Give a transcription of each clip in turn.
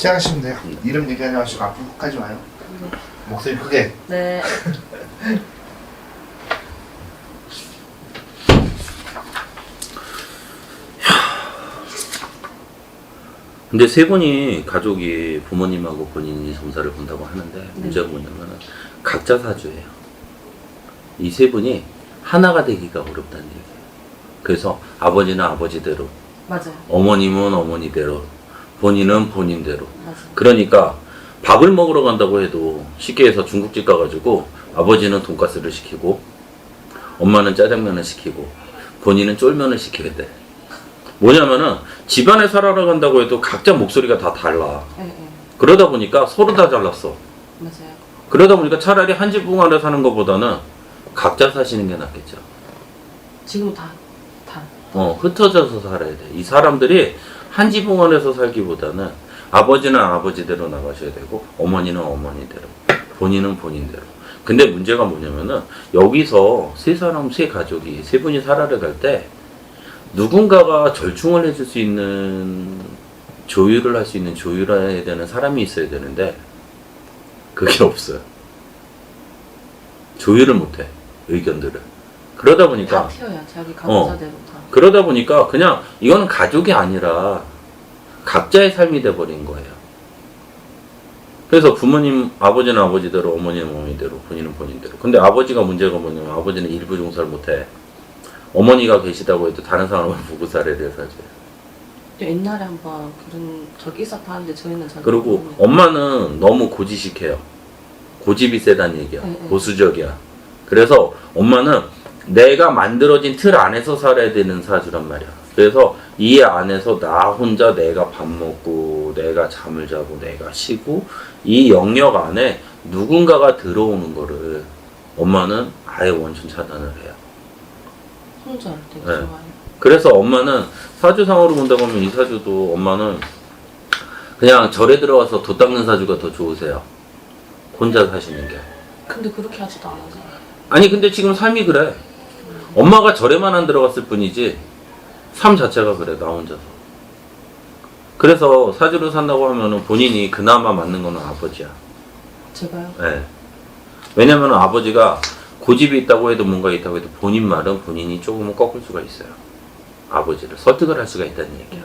시작하시면 돼요. 이름 얘기하지 마시고 앞으로 훅 하지 마요. 목소리 크게. 네. 근데 세 분이 가족이 부모님하고 본인이 점사를 본다고 하는데 문제가 뭐냐면 각자 사주예요. 이 세 분이 하나가 되기가 어렵다는 얘기예요. 그래서 아버지는 아버지대로, 맞아요. 어머님은 어머니대로, 본인은 본인대로. 맞아요. 그러니까 밥을 먹으러 간다고 해도 쉽게 해서 중국집 가가지고 아버지는 돈가스를 시키고 엄마는 짜장면을 시키고 본인은 쫄면을 시키게 돼. 뭐냐면은 집안에 살아러 간다고 해도 각자 목소리가 다 달라. 네, 네. 그러다 보니까 서로 다 잘났어. 맞아요. 그러다 보니까 차라리 한 지붕 아래 사는 것보다는 각자 사시는 게 낫겠죠. 지금 다. 흩어져서 살아야 돼. 이 사람들이 한 지붕 안에서 살기보다는 아버지는 아버지대로 나가셔야 되고 어머니는 어머니대로, 본인은 본인대로. 근데 문제가 뭐냐면은 여기서 세 사람, 세 가족이, 세 분이 살아를 갈 때 누군가가 절충을 해줄 수 있는, 조율을 할 수 있는, 조율해야 되는 사람이 있어야 되는데 그게 없어요. 조율을 못해, 의견들을. 그러다 보니까 다 튀어요. 자기 감사대로 다. 그러다 보니까 그냥 이거는 가족이 아니라 각자의 삶이 돼버린 거예요. 그래서 부모님, 아버지는 아버지대로, 어머니는 어머니대로, 본인은 본인대로. 근데 아버지가 문제가 뭐냐면 아버지는 일부 종사를 못해. 어머니가 계시다고 해도 다른 사람을 보고 살아야 돼, 사실. 옛날에 한번 그런 적이 있었다는데 저희는 잘 그리고 모르겠네요. 엄마는 너무 고지식해요. 고집이 세다는 얘기야. 네, 네. 보수적이야. 그래서 엄마는 내가 만들어진 틀 안에서 살아야 되는 사주란 말이야. 그래서 이 안에서 나 혼자 내가 밥 먹고 내가 잠을 자고 내가 쉬고 이 영역 안에 누군가가 들어오는 거를 엄마는 아예 원천 차단을 해요. 혼자 할 때 네. 좋아요. 그래서 엄마는 사주상으로 본다고 하면 이 사주도 엄마는 그냥 절에 들어가서 도 닦는 사주가 더 좋으세요. 혼자 사시는 게. 근데 그렇게 하지도 않아요. 아니 근데 지금 삶이 그래. 엄마가 절에만 안 들어갔을 뿐이지 삶 자체가 그래, 나 혼자서. 그래서 사주를 산다고 하면은 본인이 그나마 맞는 거는 아버지야. 제가요? 네. 왜냐면 아버지가 고집이 있다고 해도 뭔가 있다고 해도 본인 말은 본인이 조금은 꺾을 수가 있어요. 아버지를 설득을 할 수가 있다는 얘기야.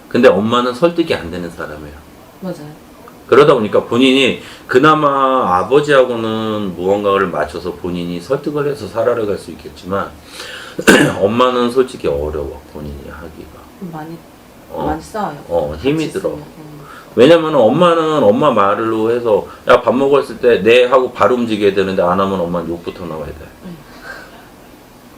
근데 엄마는 설득이 안 되는 사람이에요. 맞아요. 그러다 보니까 본인이 그나마 아버지하고는 무언가를 맞춰서 본인이 설득을 해서 살아갈 수 있겠지만 엄마는 솔직히 어려워, 본인이 하기가. 많이 싸워요. 힘이 같이 들어. 있으면. 왜냐면 엄마는 엄마 말로 해서 야 밥 먹었을 때 네 하고 바로 움직여야 되는데 안 하면 엄마는 욕부터 나와야 돼.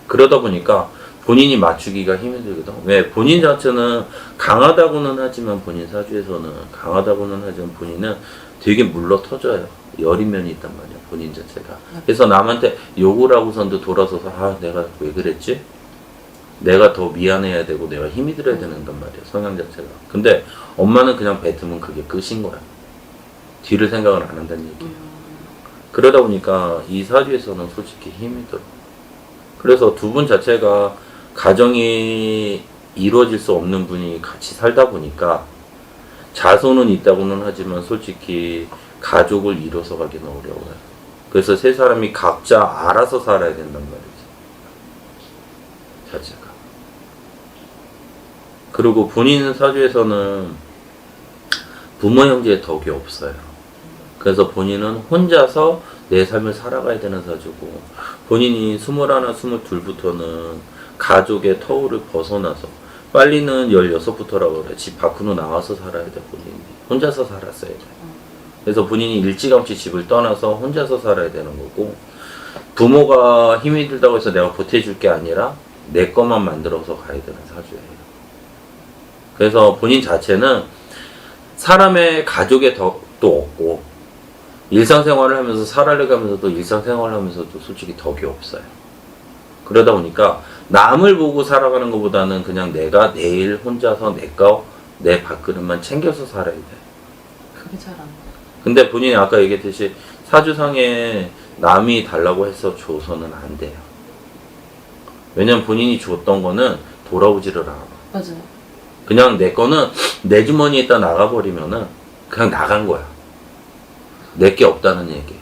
그러다 보니까 본인이 맞추기가 힘이 들거든. 왜? 본인 자체는 강하다고는 하지만 본인 사주에서는 강하다고는 하지만 본인은 되게 물러 터져요. 여린 면이 있단 말이야, 본인 자체가. 그래서 남한테 욕을 하고선도 돌아서서 아 내가 왜 그랬지? 내가 더 미안해야 되고 내가 힘이 들어야 된단 말이야, 성향 자체가. 근데 엄마는 그냥 뱉으면 그게 끝인 거야. 뒤를 생각을 안 한다는 얘기야. 그러다 보니까 이 사주에서는 솔직히 힘이 들어. 그래서 두 분 자체가 가정이 이루어질 수 없는 분이 같이 살다 보니까 자손은 있다고는 하지만 솔직히 가족을 이뤄서 가기는 어려워요. 그래서 세 사람이 각자 알아서 살아야 된단 말이지, 자체가. 그리고 본인 사주에서는 부모 형제의 덕이 없어요. 그래서 본인은 혼자서 내 삶을 살아가야 되는 사주고, 본인이 21, 22부터는 가족의 터울을 벗어나서, 빨리는 16부터라고 그래. 집 밖으로 나와서 살아야 돼, 본인이. 혼자서 살았어야 돼. 그래서 본인이 일찌감치 집을 떠나서 혼자서 살아야 되는 거고, 부모가 힘이 들다고 해서 내가 보태줄 게 아니라 내 것만 만들어서 가야 되는 사주예요. 그래서 본인 자체는 사람의 가족의 덕도 없고, 일상생활을 하면서 살아가면서도 일상생활을 하면서도 솔직히 덕이 없어요. 그러다 보니까 남을 보고 살아가는 것보다는 그냥 내가 내일 혼자서 내 밥그릇만 챙겨서 살아야 돼. 그게 잘 안 돼요. 근데 본인이 아까 얘기했듯이 사주상에 남이 달라고 해서 줘서는 안 돼요. 왜냐면 본인이 줬던 거는 돌아오지를 않아. 맞아요. 그냥 내 거는 내 주머니에다 나가버리면은 그냥 나간 거야. 내게 없다는 얘기예요.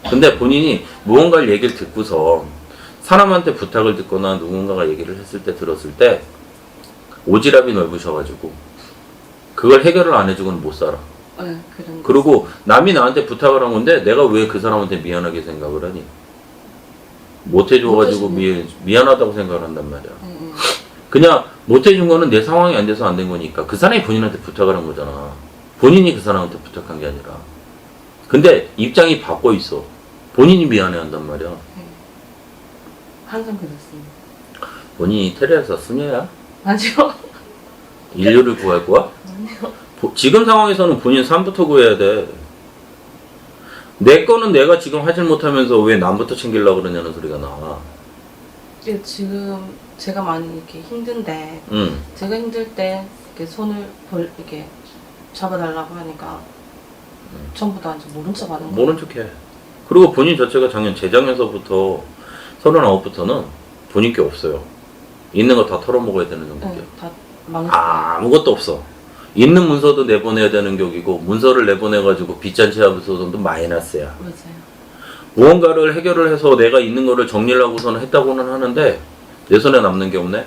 근데 본인이 무언가를 얘기를 듣고서 사람한테 부탁을 듣거나 누군가가 얘기를 했을 때 들었을 때 오지랖이 넓으셔가지고 그걸 해결을 안 해주고는 못 살아. 네, 그런. 그리고 남이 나한테 부탁을 한 건데 내가 왜 그 사람한테 미안하게 생각을 하니? 못 해줘가지고 미안하다고 생각을 한단 말이야. 그냥 못 해준 거는 내 상황이 안 돼서 안 된 거니까 그 사람이 본인한테 부탁을 한 거잖아. 본인이 그 사람한테 부탁한 게 아니라. 근데 입장이 바꿔 있어. 본인이 미안해 한단 말이야. 항상 그랬습니다. 본인이 테레사 수녀야? 아니요. 인류를 구할 거야? 아니요. 지금 상황에서는 본인 삶부터 구해야 돼. 내 거는 내가 지금 하질 못하면서 왜 남부터 챙기려고 그러냐는 소리가 나와. 예, 지금 제가 많이 이렇게 힘든데, 응. 제가 힘들 때 이렇게 이렇게 잡아달라고 하니까 전부 다 이제 모른 척 하는 거예요. 모른 척해. 그리고 본인 자체가 재작년서부터 39부터는 본인 게 없어요. 있는 거 다 털어먹어야 되는 정도야. 네, 다 망했어요. 아무것도 없어. 있는 문서도 내보내야 되는 격이고 문서를 내보내가지고 빚잔치하고서도 마이너스야. 맞아요. 무언가를 해결을 해서 내가 있는 거를 정리를 하고서는 했다고는 하는데 내 손에 남는 게 없네.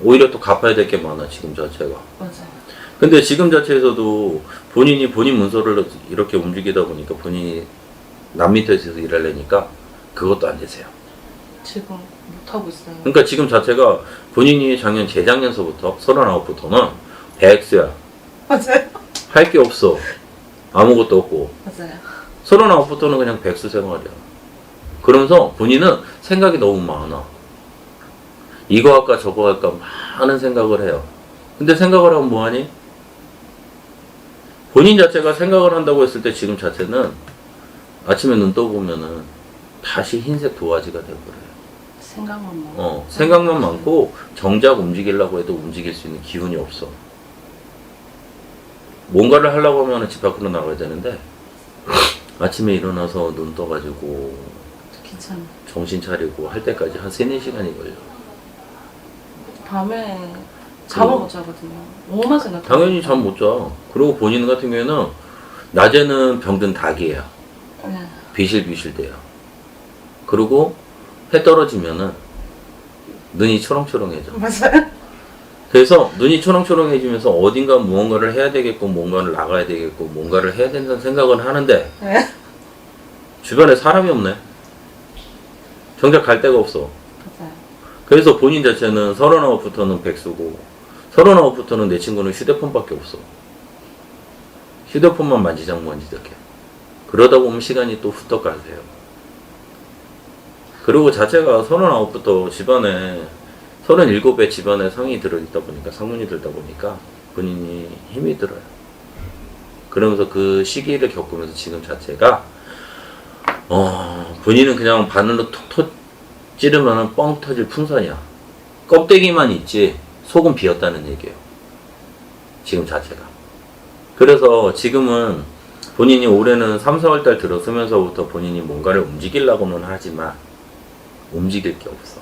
오히려 또 갚아야 될 게 많아 지금 자체가. 맞아요. 근데 지금 자체에서도 본인이 본인 문서를 이렇게 움직이다 보니까 본인이 남 밑에서 일하려니까 그것도 안 되세요. 지금 못하고 있어요. 그러니까 지금 자체가 본인이 재작년서부터 39부터는 백수야. 맞아요. 할 게 없어. 아무것도 없고. 맞아요. 39부터는 그냥 백수 생활이야. 그러면서 본인은 생각이 너무 많아. 이거 할까 저거 할까 많은 생각을 해요. 근데 생각을 하면 뭐하니? 본인 자체가 생각을 한다고 했을 때 지금 자체는 아침에 눈 떠보면은 다시 흰색 도화지가 돼버려요. 생각만 많아. 생각만 많고 정작 움직이려고 해도 움직일 수 있는 기운이 없어. 뭔가를 하려고 하면 집 밖으로 나가야 되는데 아침에 일어나서 눈 떠가지고 괜찮아. 정신 차리고 할 때까지 한 3-4시간이 걸려. 밤에 잠을 못 자거든요. 너무만 생각해. 당연히 잠 못 자. 그리고 본인 같은 경우에는 낮에는 병든 닭이에요. 네. 비실비실대요. 그리고 해 떨어지면은 눈이 초롱초롱해져. 맞아요. 그래서 눈이 초롱초롱해지면서 어딘가 무언가를 해야 되겠고 뭔가를 나가야 되겠고 뭔가를 해야 된다는 생각을 하는데 네. 주변에 사람이 없네. 정작 갈 데가 없어. 맞아요. 그래서 본인 자체는 39부터는 백수고 39부터는 내 친구는 휴대폰밖에 없어. 휴대폰만 만지작만지작해. 그러다 보면 시간이 또 후딱 가세요. 그리고 자체가 39부터 집안에 37의 집안에 상이 들어있다 보니까 상문이 들다 보니까 본인이 힘이 들어요. 그러면서 그 시기를 겪으면서 지금 자체가 본인은 그냥 바늘로 톡톡 찌르면 뻥 터질 풍선이야. 껍데기만 있지 속은 비었다는 얘기예요. 지금 자체가. 그래서 지금은 본인이 올해는 3, 4월달 들어서면서부터 본인이 뭔가를 움직이려고는 하지만 움직일 게 없어.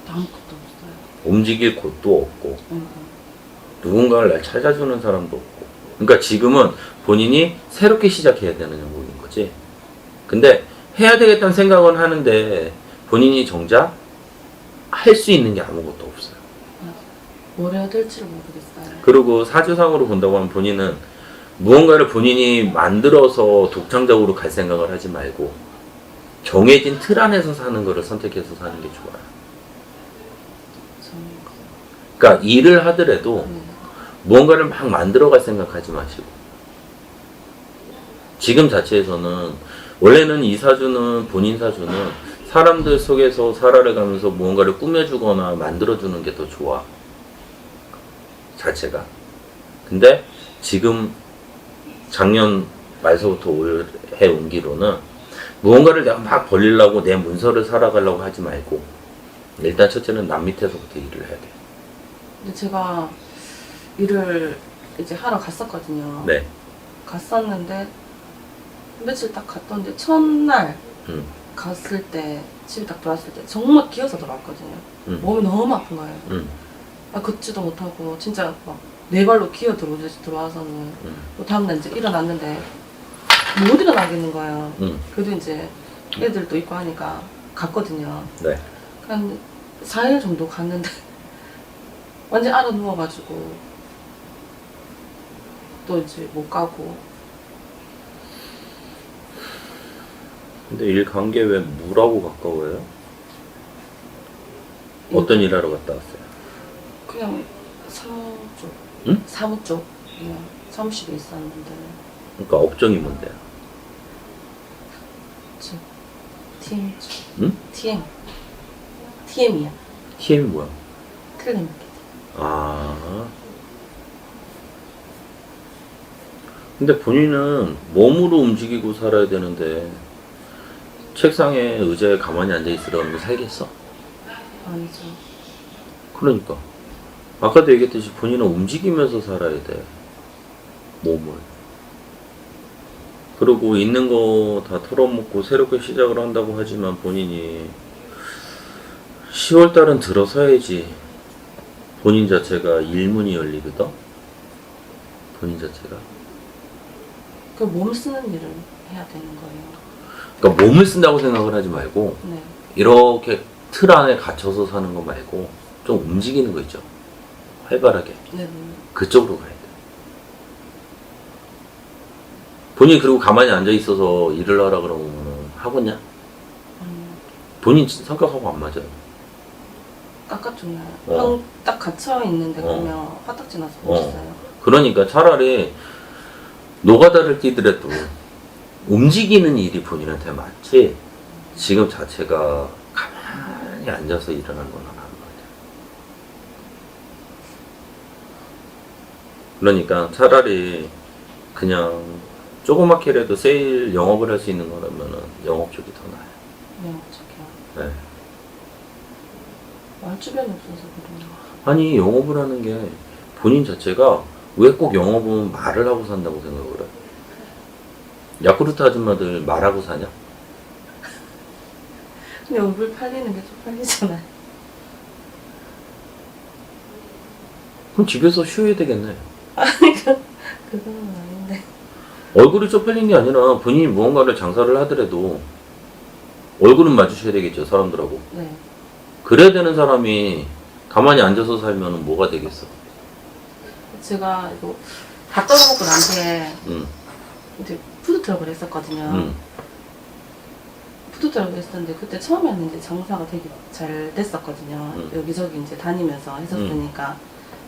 아무것도 없어요. 움직일 곳도 없고 누군가를 날 찾아주는 사람도 없고. 그러니까 지금은 본인이 새롭게 시작해야 되는 영역인 거지. 근데 해야 되겠다는 생각은 하는데 본인이 정작 할 수 있는 게 아무것도 없어요. 뭘 해야 될지를 모르겠어요. 그리고 사주상으로 본다고 하면 본인은 무언가를 본인이 만들어서 독창적으로 갈 생각을 하지 말고 정해진 틀 안에서 사는 거를 선택해서 사는 게 좋아요. 그러니까 일을 하더라도 무언가를 막 만들어갈 생각하지 마시고 지금 자체에서는 원래는 이 사주는 본인 사주는 사람들 속에서 살아가면서 무언가를 꾸며주거나 만들어주는 게 더 좋아. 자체가. 근데 지금 작년 말서부터 올해 온기로는 무언가를 내가 막 벌리려고 내 문서를 살아가려고 하지 말고 일단 첫째는 남 밑에서부터 일을 해야 돼. 근데 제가 일을 이제 하러 갔었거든요. 네. 갔었는데 며칠 딱 갔던데 첫날 음. 갔을 때 집에 딱 들어왔을 때 정말 기어서 들어왔거든요. 몸이 너무 아픈 거예요. 걷지도 못하고 진짜 막 네 발로 기어 들어와서는 또 다음날 이제 일어났는데 못 일어나겠는 거예요. 그래도 이제 애들도 있고 하니까 갔거든요. 네. 한 4일 정도 갔는데 완전 알아 누워가지고 또 이제 못 가고. 근데 일 간 게 왜 물하고 가까워요? 어떤 일 하러 갔다 왔어요? 그냥 사무 쪽. 응? 사무 쪽. 그냥 사무실에 있었는데. 그러니까 업종이 뭔데요? 저 TM 쪽. 응? TM이야. TM이 뭐야? 텔레마케팅. 아. 근데 본인은 몸으로 움직이고 살아야 되는데 책상에 의자에 가만히 앉아 있으라면 살겠어? 아니죠. 그러니까 아까도 얘기했듯이 본인은 움직이면서 살아야 돼. 몸을. 그리고 있는 거 다 털어먹고 새롭게 시작을 한다고 하지만 본인이 10월달은 들어서야지 본인 자체가 일문이 열리거든? 본인 자체가. 그 몸 쓰는 일을 해야 되는 거예요. 그러니까 몸을 쓴다고 생각을 하지 말고 네. 이렇게 틀 안에 갇혀서 사는 거 말고 좀 움직이는 거 있죠. 활발하게. 네. 그쪽으로 가야 돼. 본인이 그리고 가만히 앉아 있어서 일을 하라 그러면 하겠냐? 본인 성격하고 안 맞아요. 깎아주나요? 어. 딱 갇혀 있는데 그러면 화딱지 나서 못 써요. 그러니까 차라리 노가다를 뛰더라도 움직이는 일이 본인한테 맞지 지금 자체가 가만히 앉아서 일어나는 건 안 맞아요. 그러니까 차라리 그냥 조그맣게라도 세일 영업을 할 수 있는 거라면은 영업 쪽이 더 나아요. 그냥 어떡해요. 네. 말 주변이 없어서 그래요. 아니 영업을 하는 게 본인 자체가 왜 꼭 영업은 말을 하고 산다고 생각을 해? 야쿠르트 아줌마들 말하고 사냐? 근데 얼굴 팔리는 게 쪽팔리잖아요. 그럼 집에서 쉬어야 되겠네. 그거는 아닌데. 얼굴이 쪽팔린 게 아니라 본인이 무언가를 장사를 하더라도 얼굴은 마주쳐야 되겠죠, 사람들하고. 네. 그래야 되는 사람이 가만히 앉아서 살면 뭐가 되겠어? 제가 이거 다 떨어먹고 난 뒤에 응, 이제 푸드트럭을 했었거든요. 응, 푸드트럭을 했었는데 그때 처음에는 이제 장사가 되게 잘 됐었거든요. 여기저기 이제 다니면서 했었으니까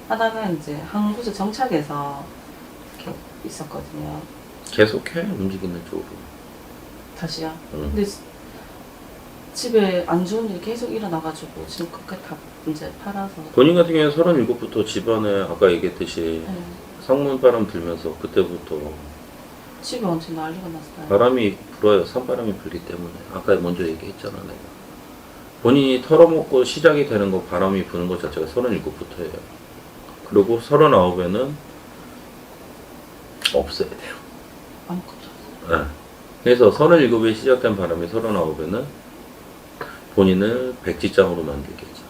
하다가 이제 한 곳에 정착해서 이렇게 있었거든요. 계속해, 움직이는 쪽으로. 다시요. 응. 근데 집에 안 좋은 일이 계속 일어나가지고 지금 그렇게 다 이제 팔아서. 본인 같은 경우에 37부터 집안에 아까 얘기했듯이 네. 상문바람 불면서 그때부터 집에 완전 난리가 났어요. 바람이 불어요. 산바람이 불기 때문에. 아까 먼저 얘기했잖아, 내가. 본인이 털어먹고 시작이 되는 거, 바람이 부는 것 자체가 37부터예요. 그리고 39에는 없어야 돼요. 아무것도 없어요. 네. 그래서 37에 시작된 바람이 39에는 본인을 백지장으로 만들겠죠.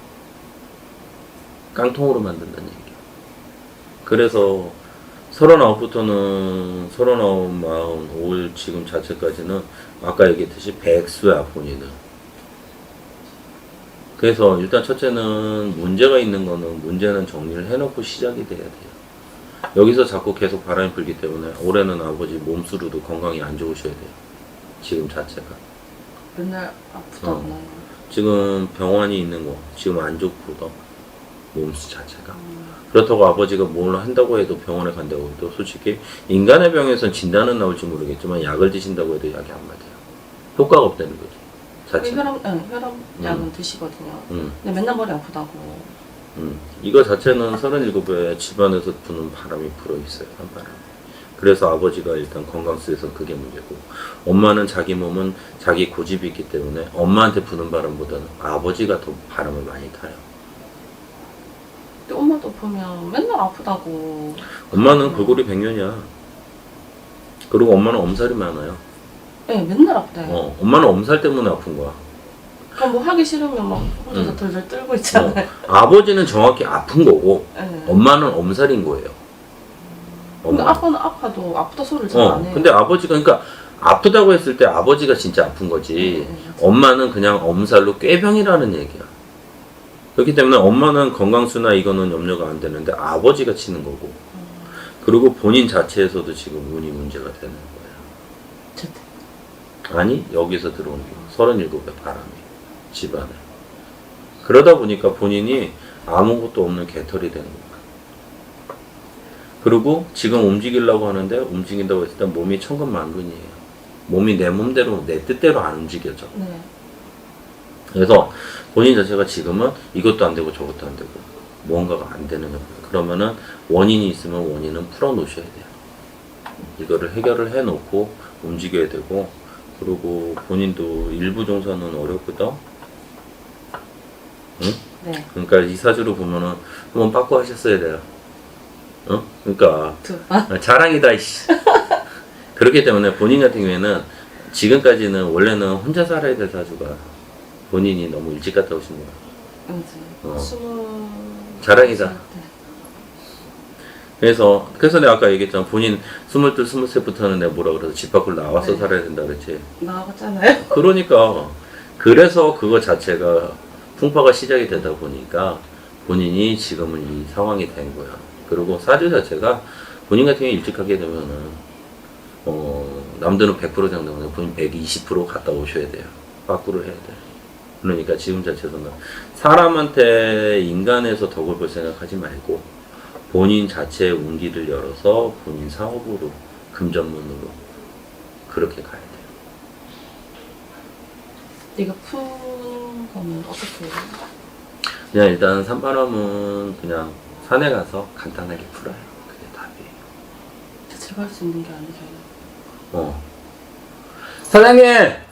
깡통으로 만든다는 얘기예요. 그래서 39부터는 39, 40, 5일 지금 자체까지는 아까 얘기했듯이 백수야, 본인은. 그래서 일단 첫째는 문제가 있는 거는 문제는 정리를 해놓고 시작이 돼야 돼요. 여기서 자꾸 계속 바람이 불기 때문에 올해는 아버지 몸수로도 건강이 안 좋으셔야 돼요. 지금 자체가. 맨날 아프다구나. 지금 병원이 있는 거 지금 안 좋거든. 몸수 자체가. 그렇다고 아버지가 뭘 한다고 해도 병원에 간다고 해도 솔직히 인간의 병에선 진단은 나올지 모르겠지만 약을 드신다고 해도 약이 안 맞아요. 효과가 없다는 거지. 자체가. 혈압약은 드시거든요. 음. 근데 맨날 머리 아프다고. 이거 자체는 37에 집안에서 부는 바람이 불어있어요. 한바람. 그래서 아버지가 일단 건강수에서 그게 문제고, 엄마는 자기 몸은 자기 고집이 있기 때문에 엄마한테 부는 바람보다는 아버지가 더 바람을 많이 타요. 근데 엄마도 보면 맨날 아프다고. 엄마는 골골이 100년이야. 그리고 엄마는 엄살이 많아요. 네, 맨날 아프대요. 엄마는 엄살 때문에 아픈 거야. 그럼 뭐 하기 싫으면 막 혼자서 덜덜 떨고 있잖아요. 아버지는 정확히 아픈 거고 네. 엄마는 엄살인 거예요. 근데 엄마. 아빠는 아파도 아프다 소리를 잘 안 해요. 근데 아버지가 그러니까 아프다고 했을 때 아버지가 진짜 아픈 거지. 엄마는 그냥 엄살로 꾀병이라는 얘기야. 그렇기 때문에 엄마는 건강수나 이거는 염려가 안 되는데 아버지가 치는 거고. 그리고 본인 자체에서도 지금 운이 문제가 되는 거예요. 저때. 아니 여기서 들어온 게 37의 바람이 집안에. 그러다 보니까 본인이 아무것도 없는 개털이 되는 거야. 그리고 지금 움직이려고 하는데 움직인다고 했을 때 몸이 천근만근이에요. 몸이 내 몸대로 내 뜻대로 안 움직여져. 네. 그래서 본인 자체가 지금은 이것도 안 되고 저것도 안 되고 뭔가가 안 되는 거예요. 그러면은 원인이 있으면 원인은 풀어 놓으셔야 돼요. 이거를 해결을 해 놓고 움직여야 되고, 그리고 본인도 일부 종사는 어렵거든. 응? 네. 그러니까 이 사주로 보면은 한번 빠꾸 하셨어야 돼요. 어? 그러니까 두 번. 자랑이다 이씨. 그렇기 때문에 본인 같은 경우에는 지금까지는 원래는 혼자 살아야 될 사주가 본인이 너무 일찍 갔다 오신 거야. 맞아요. 20. 자랑이다. 네. 그래서 내가 아까 얘기했잖아. 본인 22, 23부터는 내가 뭐라 그래서 집 밖으로 나와서 네. 살아야 된다 그랬지. 나왔잖아요. 그러니까 그래서 그거 자체가 풍파가 시작이 되다 보니까 본인이 지금은 이 상황이 된 거야. 그리고 사주 자체가 본인 같은 경우에 일찍 하게 되면은 남들은 100% 정도면 본인 120% 갔다 오셔야 돼요. 빠꾸를 해야 돼. 그러니까 지금 자체로는 사람한테 인간에서 덕을 볼 생각하지 말고 본인 자체의 운기를 열어서 본인 사업으로 금전문으로 그렇게 가야 돼요. 이거 푸는 거는 어떻게 해요? 그냥 일단 산바람은 그냥 산에 가서 간단하게 풀어요. 그게 답이에요. 제가 할 수 있는 게 아니잖아요. 사장님!